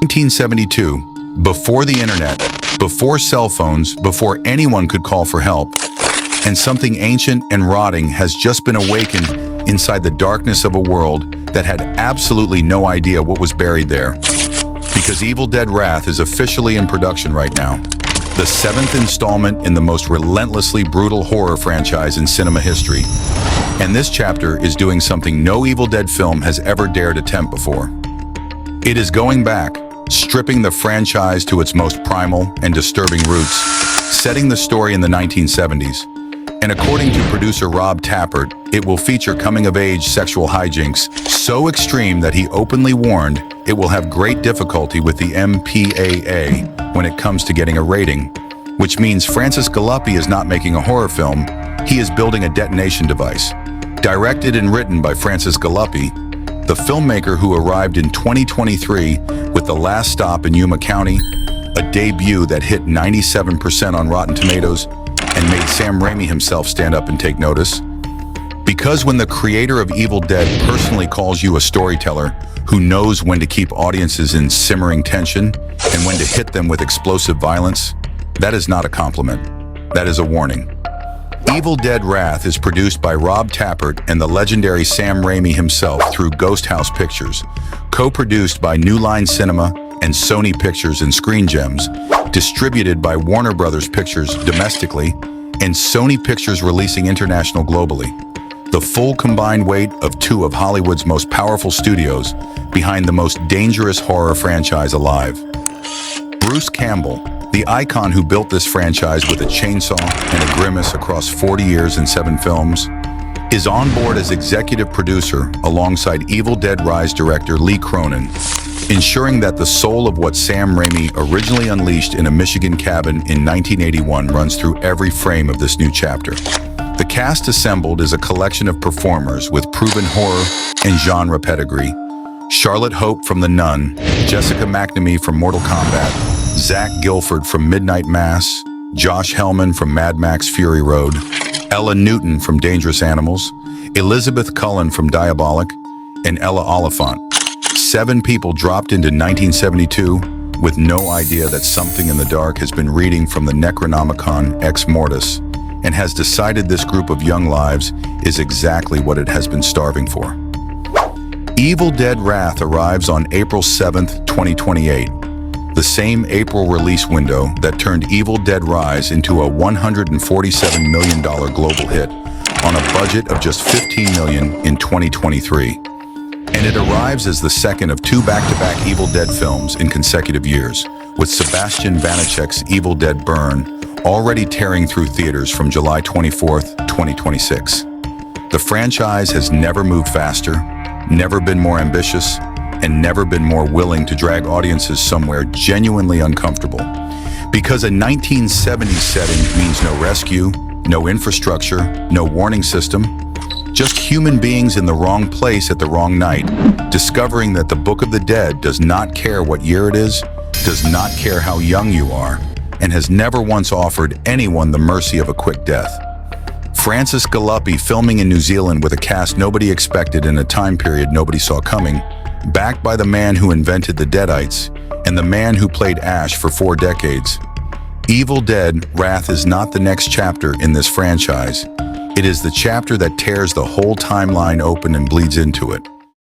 1972, before the internet, before cell phones, before anyone could call for help, and something ancient and rotting has just been awakened inside the darkness of a world that had absolutely no idea what was buried there. Because Evil Dead Wrath is officially in production right now. The 7th installment in the most relentlessly brutal horror franchise in cinema history. And this chapter is doing something no Evil Dead film has ever dared attempt before. It is going back, stripping the franchise to its most primal and disturbing roots, setting the story in the 1970s. And according to producer Rob Tapert, it will feature coming-of-age sexual hijinks so extreme that he openly warned it will have great difficulty with the MPAA when it comes to getting a rating, which means Francis Galluppi is not making a horror film, he is building a detonation device. Directed and written by Francis Galluppi, the filmmaker who arrived in 2023 with The Last Stop in Yuma County, a debut that hit 97% on Rotten Tomatoes, and made Sam Raimi himself stand up and take notice. Because when the creator of Evil Dead personally calls you a storyteller who knows when to keep audiences in simmering tension and when to hit them with explosive violence, that is not a compliment. That is a warning. Evil Dead Wrath is produced by Rob Tapert and the legendary Sam Raimi himself through Ghost House Pictures, co-produced by New Line Cinema and Sony Pictures and Screen Gems, distributed by Warner Brothers Pictures domestically and Sony Pictures Releasing International globally. The full combined weight of two of Hollywood's most powerful studios behind the most dangerous horror franchise alive. Bruce Campbell, the icon who built this franchise with a chainsaw and a grimace across 40 years and 7 films, is on board as executive producer alongside Evil Dead Rise director Lee Cronin, ensuring that the soul of what Sam Raimi originally unleashed in a Michigan cabin in 1981 runs through every frame of this new chapter. The cast assembled is a collection of performers with proven horror and genre pedigree. Charlotte Hope from The Nun, Jessica McNamee from Mortal Kombat, Zach Gilford from Midnight Mass, Josh Helman from Mad Max Fury Road, Ella Newton from Dangerous Animals, Elizabeth Cullen from Diabolic, and Ella Oliphant. 7 people dropped into 1972 with no idea that something in the dark has been reading from the Necronomicon Ex Mortis and has decided this group of young lives is exactly what it has been starving for. Evil Dead Wrath arrives on April 7th, 2028, the same April release window that turned Evil Dead Rise into a $147 million global hit on a budget of just $15 million in 2023. And it arrives as the second of 2 back-to-back Evil Dead films in consecutive years, with Sebastian Vanecek's Evil Dead Burn already tearing through theaters from July 24th, 2026. The franchise has never moved faster, never been more ambitious, and never been more willing to drag audiences somewhere genuinely uncomfortable. Because a 1970s setting means no rescue, no infrastructure, no warning system, just human beings in the wrong place at the wrong night, discovering that the Book of the Dead does not care what year it is, does not care how young you are, and has never once offered anyone the mercy of a quick death. Francis Galluppi filming in New Zealand with a cast nobody expected in a time period nobody saw coming, backed by the man who invented the Deadites and the man who played Ash for 4 decades. Evil Dead Wrath is not the next chapter in this franchise. It is the chapter that tears the whole timeline open and bleeds into it.